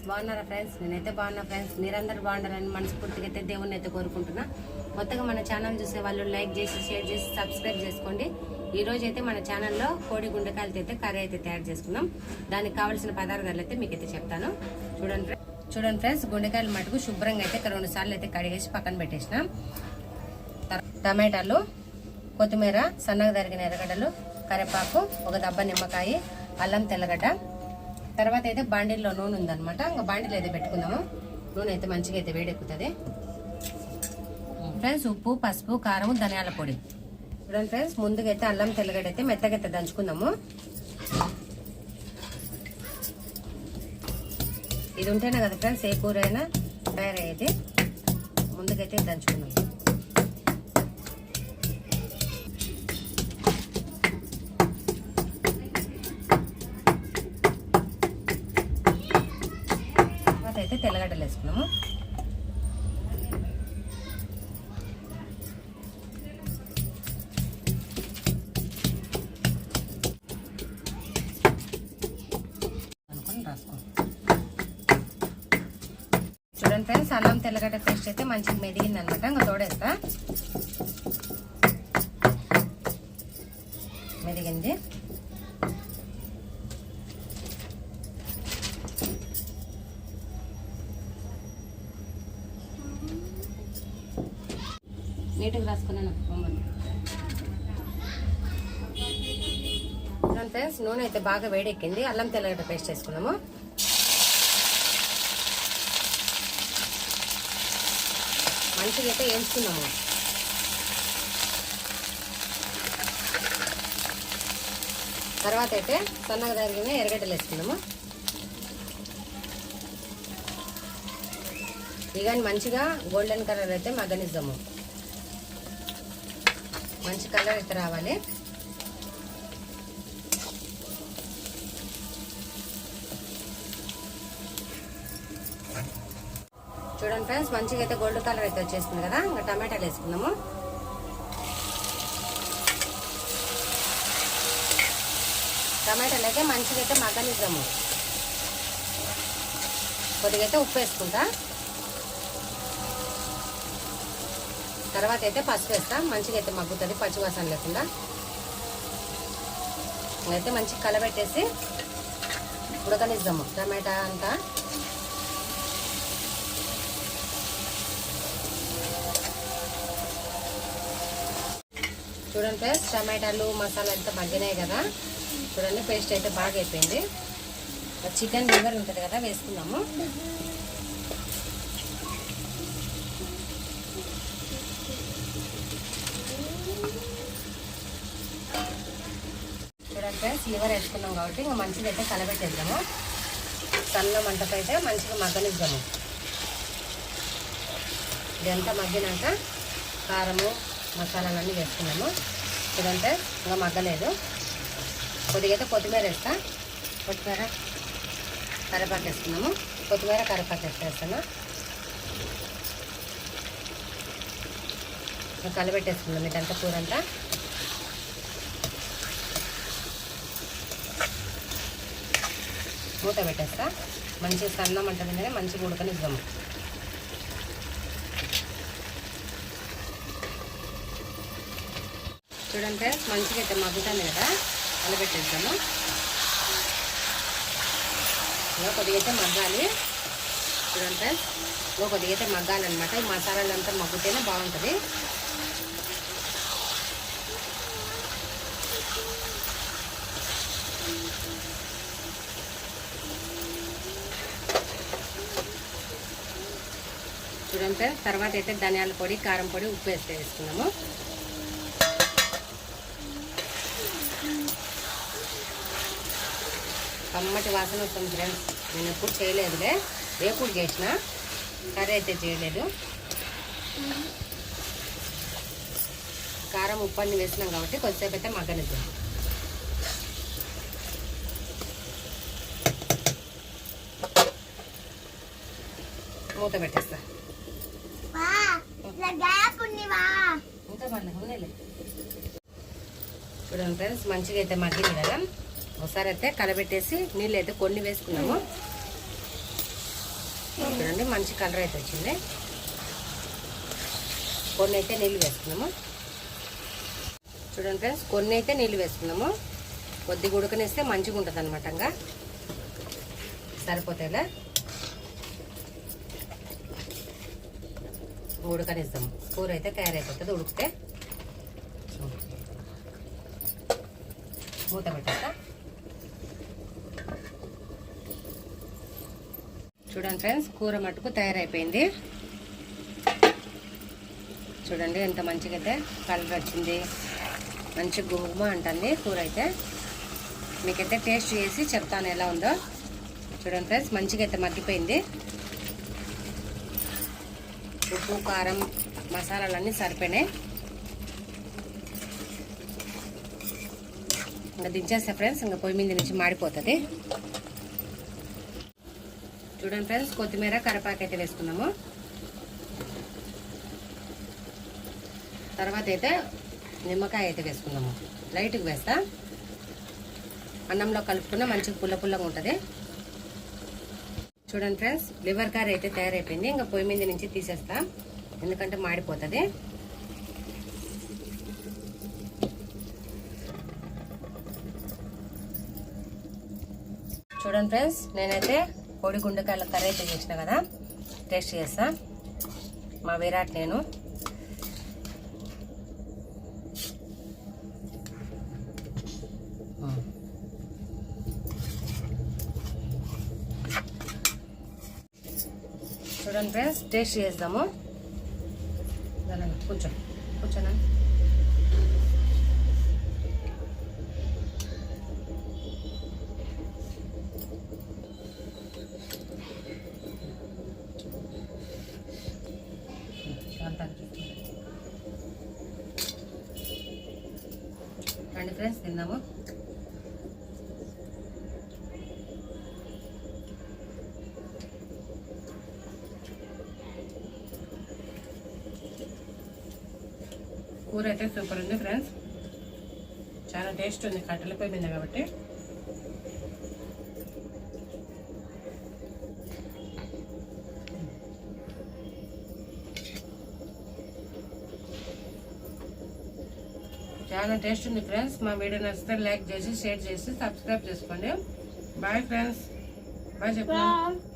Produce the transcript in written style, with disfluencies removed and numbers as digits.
బాగున్నారా ఫ్రెండ్స్? నేనైతే బాగున్నా ఫ్రెండ్స్. మీరందరూ బాగుండాలని మనస్ఫూర్తిగా అయితే దేవుణ్ణి అయితే కోరుకుంటున్నా. కొత్తగా మన ఛానల్ చూసే వాళ్ళు లైక్ చేసి షేర్ చేసి సబ్స్క్రైబ్ చేసుకోండి. ఈ రోజు అయితే మన ఛానల్లో కోడి గుండెకాయలతో అయితే కర్రీ అయితే తయారు చేసుకున్నాం. దానికి కావాల్సిన పదార్థాలు అయితే మీకైతే చెప్తాను. చూడండి ఫ్రెండ్స్, గుండెకాయలు మటుకు శుభ్రంగా అయితే 2 సార్లు అయితే కడిగేసి పక్కన పెట్టేసిన. టమాటాలు, కొత్తిమీర, సన్నగా తరిగిన ఎర్రగడ్డలు, కరివేపాకు, ఒక దబ్బ నిమ్మకాయ, అల్లం తెల్లగడ్డ. తర్వాత అయితే బాండీల్లో నూనె ఉందనమాట. ఇంకా బాండీలో అయితే పెట్టుకుందాము. నూనె అయితే మంచిగా అయితే వేడెక్కుతుంది ఫ్రెండ్స్. ఉప్పు, పసుపు, కారం, ధనియాల పొడి. చూడండి ఫ్రెండ్స్, ముందుగా అయితే అల్లం తెల్లగడ్డ అయితే మెత్తగా అయితే దంచుకుందాము. ఇది ఉంటేనే కదా ఫ్రెండ్స్ ఏ కూర అయినా తయారయ్యేది. ముందుకైతే దంచుకుందాం. అయితే తెల్లగడ్డలు వేసుకున్నాము. చూడండి ఫ్రెండ్స్, అల్లం తెల్లగడ్డ పేస్ట్ అయితే మంచిగా మెదిగింది అనమాట. ఇంకా తోడేస్తా. మెదిగింది. నీట్గా రాసుకున్నాను. ఫ్రెండ్స్, నూనె అయితే బాగా వేడెక్కింది. అల్లం తెల్లగడ్డ పేస్ట్ చేసుకున్నాము. మంచిగా అయితే వేయించుకున్నాము. తర్వాత అయితే సన్నగా తరిగిన ఎర్రగడ్డలు వేసుకున్నాము. ఇక మంచిగా గోల్డెన్ కలర్ అయితే మగ్గనిద్దాము. మంచి కలర్ అయితే రావాలి. చూడండి ఫ్రెండ్స్, మంచిగా అయితే గోల్డ్ కలర్ అయితే వచ్చేస్తుంది కదా. ఇంకా టమాటాలు వేసుకుందాము. టమాటాలు అయితే మంచిగా అయితే మగ్గనిద్దాము. కొద్దిగా అయితే ఉప్పు వేసుకుంటా. తర్వాత అయితే పసుపు వేస్తా. మంచిగా అయితే మగ్గుతుంది పచ్చివాసన లేకుండా. అయితే మంచిగా కలబెట్టేసి ఉడకనిద్దాము టమాటా అంతా. చూడండి ఫ్రెండ్స్, టమాటాలు మసాలా అంతా మగ్గినాయి కదా. చూడండి, పేస్ట్ అయితే బాగా అయిపోయింది. చికెన్ లివర్ ఉంటుంది కదా, వేసుకుందాము. చూడండి ఫ్రెండ్స్, లివర్ వేసుకున్నాం కాబట్టి ఇంకా మంచిగా అయితే కలబెట్టేద్దాము. సన్న మంటపై అయితే మంచిగా మగ్గనిద్దాము. ఇదంతా మగ్గినాక కారము మసాలాలన్నీ వేసుకున్నాము. చూడండి, ఇంకా మగ్గలేదు. కొద్దిగా అయితే కొత్తిమీర వేస్తా. కొత్తిమీర కరివేపాకు వేసుకున్నాము. కొత్తిమీర కరివేపాకు వేస్తాను. కలబెట్టేసుకున్నాం ఇదంతా కూర అంతా. మూత పెట్టేస్తా. మంచిగా సన్న మంట మీదనే మంచిగా ఉడకనిద్దాము. చూడండి, మంచిగా అయితే మగ్గుతాను కదా, కలబెట్టేద్దాము. ఇంకా కొద్దిగా అయితే మగ్గాలి. చూడండి, ఇంకా కొద్దిగా అయితే మగ్గాలన్నమాట. ఈ మసాలాలు అంతా మగ్గుతేనే బాగుంటుంది. చూడండి, తర్వాత అయితే ధనియాల పొడి, కారం పొడి, ఉప్పు వేసుకున్నాము. కమ్మటి వాసన వస్తుంది ఫ్రెండ్స్. నేను ఎప్పుడు చేయలేదులే, ఎప్పుడు చేసిన కర్రీ అయితే చేయలేదు. కారం ఉప్పు అన్ని వేసినాం కాబట్టి కొద్దిసేపు అయితే మగ్గనిద్దాం. మూత పెట్టేస్తా. చూడండి ఫ్రెండ్స్, మంచిగా అయితే మగ్గింది కదా. ఒకసారి అయితే కలబెట్టేసి నీళ్ళు అయితే కొన్ని వేసుకున్నాము. చూడండి మంచి కలర్ అయితే వచ్చింది. కొన్ని అయితే నీళ్ళు వేసుకున్నాము. చూడండి ఫ్రెండ్స్, కొన్ని అయితే నీళ్ళు వేసుకున్నాము. కొద్దిగా ఉడకనిస్తే మంచిగా ఉంటుంది అనమాట. ఇంకా సరిపోతాయిలా ఉడకనిస్తాము. కూర అయితే తయారైపోతుంది ఉడికితే. మూత పెట్టాక చూడండి ఫ్రెండ్స్, కూర మట్టుకు తయారైపోయింది. చూడండి ఎంత మంచిగా అయితే కలర్ వచ్చింది. మంచి గుమ్మ అంటుంది కూర అయితే. మీకైతే టేస్ట్ చేసి చెప్తాను ఎలా ఉందో. చూడండి ఫ్రెండ్స్, మంచిగా అయితే మగ్గిపోయింది. ఉప్పు, కారం, మసాలాలన్నీ సరిపోయినాయి. ఇంకా దించేస్తా ఫ్రెండ్స్, ఇంకా పొయ్యి మీద నుంచి మాడిపోతుంది. చూడండి ఫ్రెండ్స్, కొత్తిమీర, కరివేపాకు అయితే వేసుకున్నాము. తర్వాత అయితే నిమ్మకాయ అయితే వేసుకున్నాము. లైట్గా వేస్తా. అన్నంలో కలుపుకున్న మంచిగా పుల్ల పుల్లగా ఉంటుంది. చూడండి ఫ్రెండ్స్, లివర్ కర్రీ అయితే తయారైపోయింది. ఇంకా పొయ్యి మీద నుంచి తీసేస్తా, ఎందుకంటే మాడిపోతుంది. చూడండి ఫ్రెండ్స్, నేనైతే కోడి గుండెకాయల కర్రీ అయితే చేసిన కదా, టేస్ట్ చేస్తా. మా విరాట్ నేను చూడండి ఫ్రెండ్స్, టేస్ట్ చేద్దాము. కూర్చోనా. రండి ఫ్రెండ్స్, తిందాము. కూర అయితే సూపర్ ఉంది ఫ్రెండ్స్. చాలా టేస్ట్ ఉంది, కట్టెల పొయ్యి మీద కాబట్టి. చాలా టేస్ట్ ఉంది ఫ్రెండ్స్. మా వీడియో నచ్చితే లైక్ చేసి, షేర్ చేసి, సబ్స్క్రైబ్ చేసుకోండి. Bye friends. బాయ్ చెప్పండి.